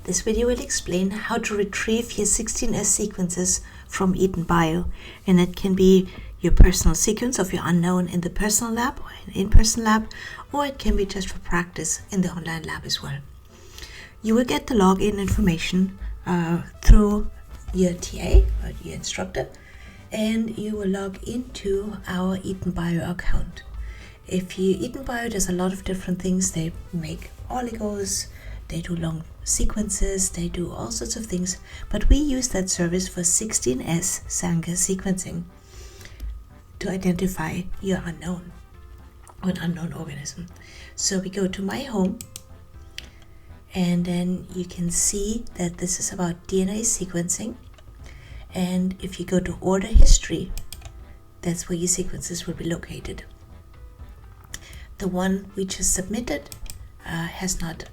This video will explain how to retrieve your 16S sequences from EtonBio, and it can be your personal sequence of your unknown in the personal lab or an in-person lab, or it can be just for practice in the online lab as well. You will get the login information through your TA or your instructor, and you will log into our EtonBio account. EtonBio does a lot of different things. They make oligos, they do long sequences, they do all sorts of things, but we use that service for 16S Sanger sequencing to identify your unknown or an unknown organism. So we go to My Home, and then you can see that this is about DNA sequencing. And if you go to Order History, that's where your sequences will be located. The one we just submitted has not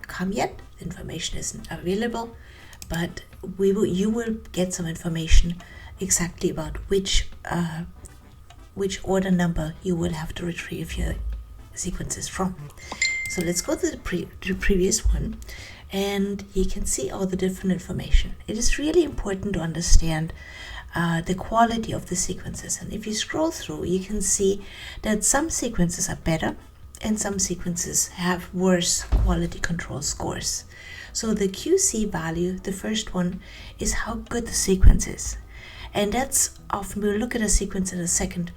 come yet. The information isn't available, but you will get some information exactly about which order number you will have to retrieve your sequences from. So let's go to the previous one, and you can see all the different information. It is really important to understand the quality of the sequences, and if you scroll through, you can see that some sequences are better and some sequences have worse quality control scores. So the QC value, the first one, is how good the sequence is, and that's often, we'll look at a sequence in a second,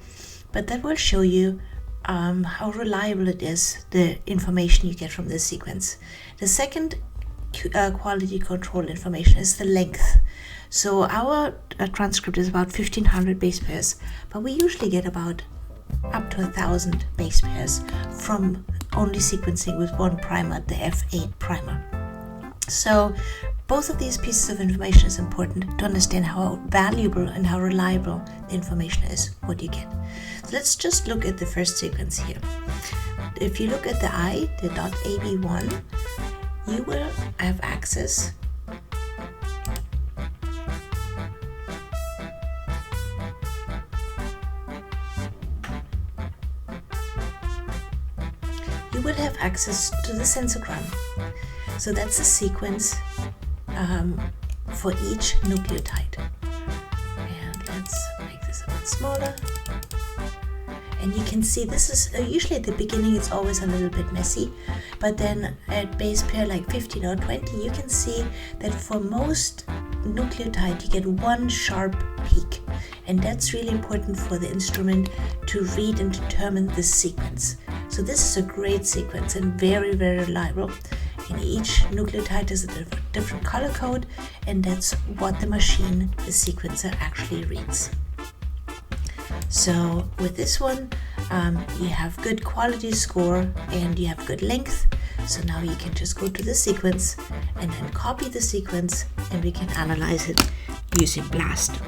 but that will show you how reliable it is, the information you get from this sequence. The second quality control information is the length. So our transcript is about 1500 base pairs, but we usually get about up to 1000 base pairs from only sequencing with one primer, the F8 primer. So both of these pieces of information is important to understand how valuable and how reliable the information is, what you get. So let's just look at the first sequence here. If you look at the I, the .AB1, you will have access to the sensogram. So that's a sequence for each nucleotide. And let's make this a bit smaller. And you can see this is usually at the beginning it's always a little bit messy, but then at base pair like 15 or 20, you can see that for most nucleotide you get one sharp peak, and that's really important for the instrument to read and determine the sequence. So this is a great sequence and very, very reliable. And each nucleotide has a different color code, and that's what the machine, the sequencer, actually reads. So with this one, you have good quality score and you have good length. So now you can just go to the sequence and then copy the sequence, and we can analyze it using BLAST.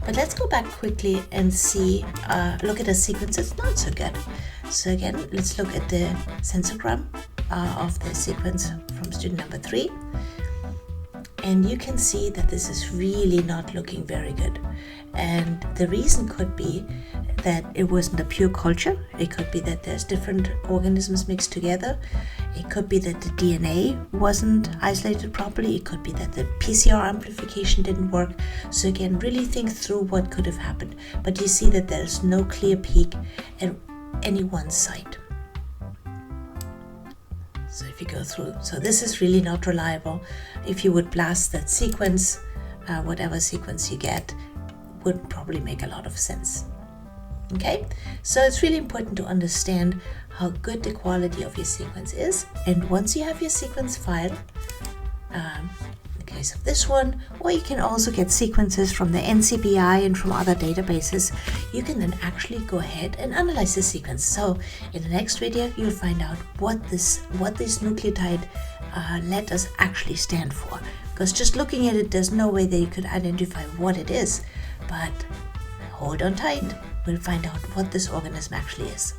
But let's go back quickly and see, look at a sequence that's not so good. So again, let's look at the sensogram of the sequence from student number 3. And you can see that this is really not looking very good. And the reason could be that it wasn't a pure culture. It could be that there's different organisms mixed together. It could be that the DNA wasn't isolated properly. It could be that the PCR amplification didn't work. So again, really think through what could have happened. But you see that there's no clear peak at any one site. So if you go through, so this is really not reliable. If you would blast that sequence, whatever sequence you get, would probably make a lot of sense. Okay, so it's really important to understand how good the quality of your sequence is. And once you have your sequence file, in the case of this one, or you can also get sequences from the NCBI and from other databases, you can then actually go ahead and analyze the sequence. So in the next video, you'll find out what this nucleotide letters actually stand for. Because just looking at it, there's no way that you could identify what it is. But hold on tight. We'll find out what this organism actually is.